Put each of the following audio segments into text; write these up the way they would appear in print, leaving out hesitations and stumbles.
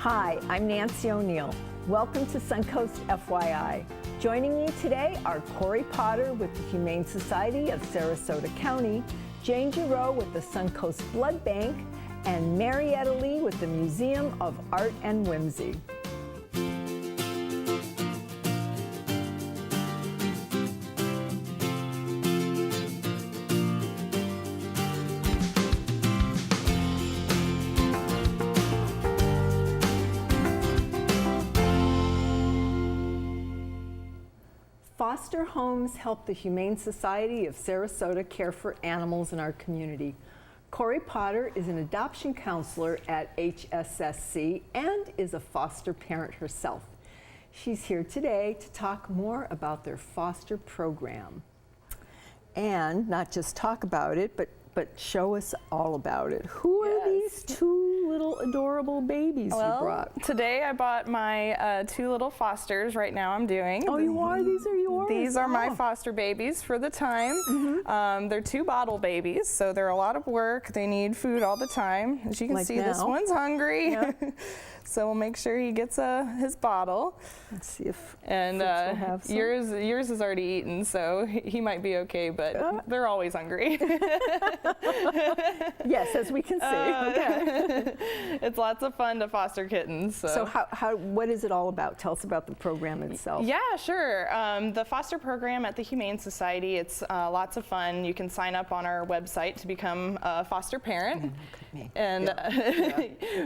Hi, I'm Nancy O'Neill. Welcome to Suncoast FYI. Joining me today are Corey Potter with the Humane Society of Sarasota County, Jane Giroux with the Suncoast Blood Bank, and Marietta Lee with the Museum of Art and Whimsy. Foster homes help the Humane Society of Sarasota care for animals in our community. Corey Potter is an adoption counselor at HSSC and is a foster parent herself. She's here today to talk more about their foster program. And not just talk about it, but show us all about it. Who are these two little adorable babies you brought? Today I bought my two little fosters. Right now I'm doing. Oh, you are? These are yours? These are my foster babies for the time. They're two bottle babies, so they're a lot of work. They need food all the time. As you can see, this one's hungry. Yeah. So we'll make sure he gets his bottle. Let's see if have some. Yours is already eaten, so he might be okay, but they're always hungry. Yes, as we can see. Okay. It's lots of fun to foster kittens. So what is it all about? Tell us about the program itself. Yeah, sure. The foster program at the Humane Society, it's lots of fun. You can sign up on our website to become a foster parent. And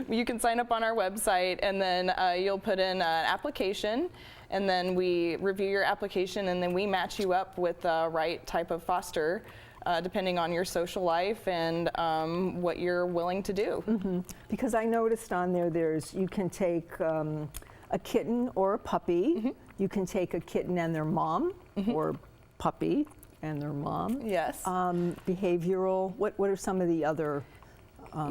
you can sign up on our website, and then you'll put in an application, and then we review your application, and then we match you up with the right type of foster depending on your social life and what you're willing to do. Because I noticed on there, you can take a kitten or a puppy. You can take a kitten and their mom, or puppy and their mom. Yes. Behavioral. What are some of the other?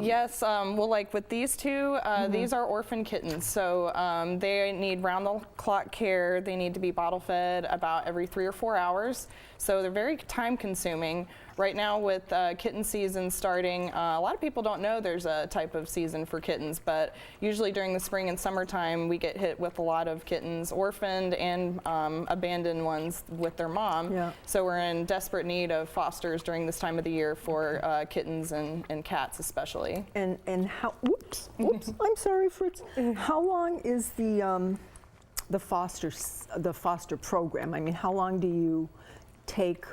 Yes, well, like with these two, these are orphan kittens, so they need round-the-clock care. They need to be bottle fed about every 3 or 4 hours, so they're very time-consuming. Right now with kitten season starting, a lot of people don't know there's a type of season for kittens, but usually during the spring and summertime we get hit with a lot of kittens, orphaned and abandoned ones with their mom. Yeah. So we're in desperate need of fosters during this time of the year for kittens and cats especially. And how, whoops, I'm sorry, Fritz. How long is the foster program? I mean, how long do you take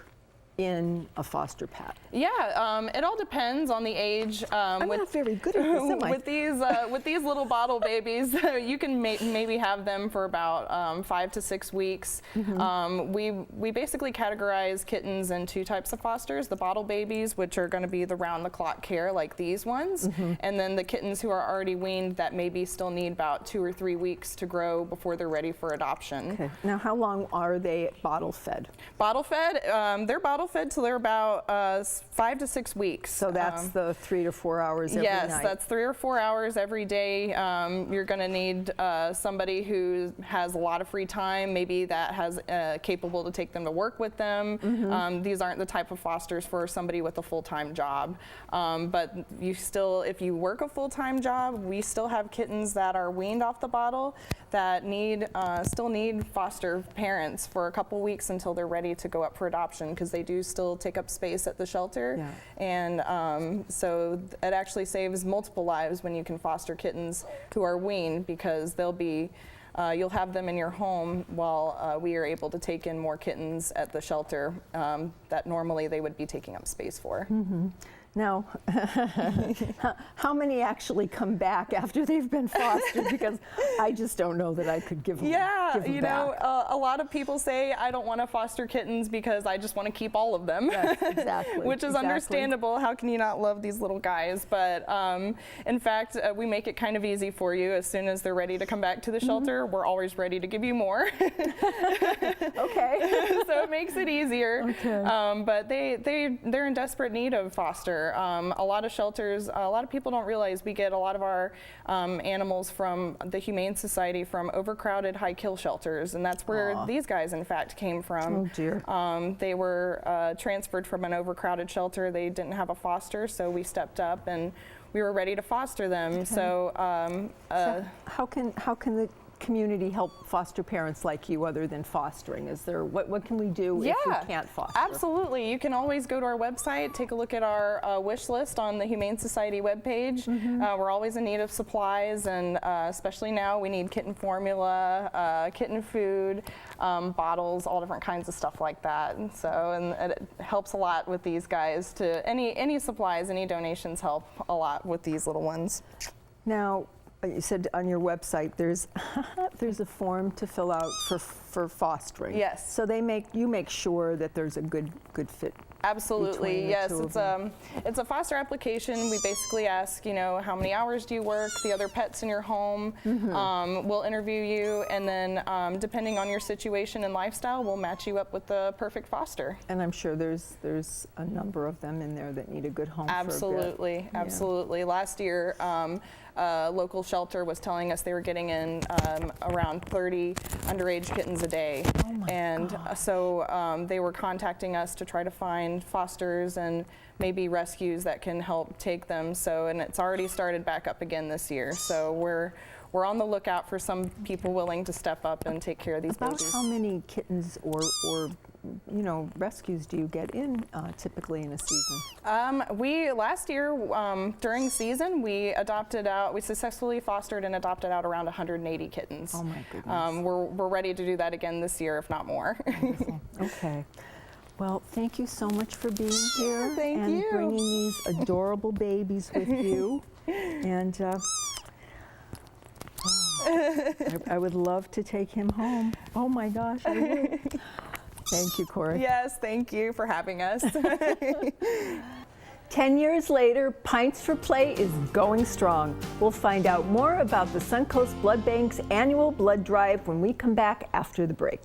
in a foster pet? Yeah, it all depends on the age. I'm not very good at this, am I? With these little bottle babies, you can maybe have them for about 5 to 6 weeks. We basically categorize kittens in 2 types of fosters: the bottle babies, which are going to be the round-the-clock care like these ones, and then the kittens who are already weaned that maybe still need about 2 or 3 weeks to grow before they're ready for adoption. Okay. Now, how long are they bottle fed? Bottle fed, they're bottle fed till they're about 5 to 6 weeks. So that's the 3 to 4 hours every night? Yes, that's 3 or 4 hours every day. You're going to need somebody who has a lot of free time, maybe that has capable to take them to work with them. These aren't the type of fosters for somebody with a full-time job. But you still, if you work a full-time job, we still have kittens that are weaned off the bottle that still need foster parents for a couple weeks until they're ready to go up for adoption, because they do still take up space at the shelter. Yeah. And so it actually saves multiple lives when you can foster kittens who are weaned, because they'll be you'll have them in your home while we are able to take in more kittens at the shelter that normally they would be taking up space for. Now, how many actually come back after they've been fostered? Because I just don't know that I could give them back. You know, a lot of people say, I don't want to foster kittens because I just want to keep all of them. Yes, exactly. Which is understandable. How can you not love these little guys? But in fact, we make it kind of easy for you. As soon as they're ready to come back to the shelter, we're always ready to give you more. Okay. So it makes it easier. Okay. But they're in desperate need of foster. A lot of shelters, a lot of people don't realize we get a lot of our animals from the Humane Society from overcrowded high kill shelters, and that's where these guys in fact came from. Oh dear. They were transferred from an overcrowded shelter. They didn't have a foster, so we stepped up and we were ready to foster them. So, So how can the community help foster parents like you other than fostering? Is there, what can we do if we can't foster? Absolutely. You can always go to our website, take a look at our wish list on the Humane Society webpage. We're always in need of supplies, and especially now we need kitten formula, kitten food, bottles, all different kinds of stuff like that. And so, and it helps a lot with these guys. To any supplies, any donations help a lot with these little ones. Now, you said on your website there's there's a form to fill out for fostering. Yes. So you make sure that there's a good fit. Absolutely, between the yes. two of them. It's a foster application. We basically ask, how many hours do you work, the other pets in your home. We'll interview you, and then depending on your situation and lifestyle, we'll match you up with the perfect foster. And I'm sure there's a number of them in there that need a good home for a bit. Absolutely, absolutely. Last year, a local shelter was telling us they were getting in around 30 underage kittens a day. Oh my and gosh. So they were contacting us to try to find fosters and maybe rescues that can help take them. So, and it's already started back up again this year. So we're on the lookout for some people willing to step up and take care of these About babies. how many kittens or rescues do you get in typically in a season? We last year during season we successfully fostered and adopted out around 180 kittens. Oh my goodness. We're ready to do that again this year, if not more. Wonderful. Okay. Well, thank you so much for being here Thank and you. bringing these adorable babies with you. And I would love to take him home. Oh my gosh, I would. Thank you, Corey. Yes, thank you for having us. 10 years later, Pints for Play is going strong. We'll find out more about the Suncoast Blood Bank's annual blood drive when we come back after the break.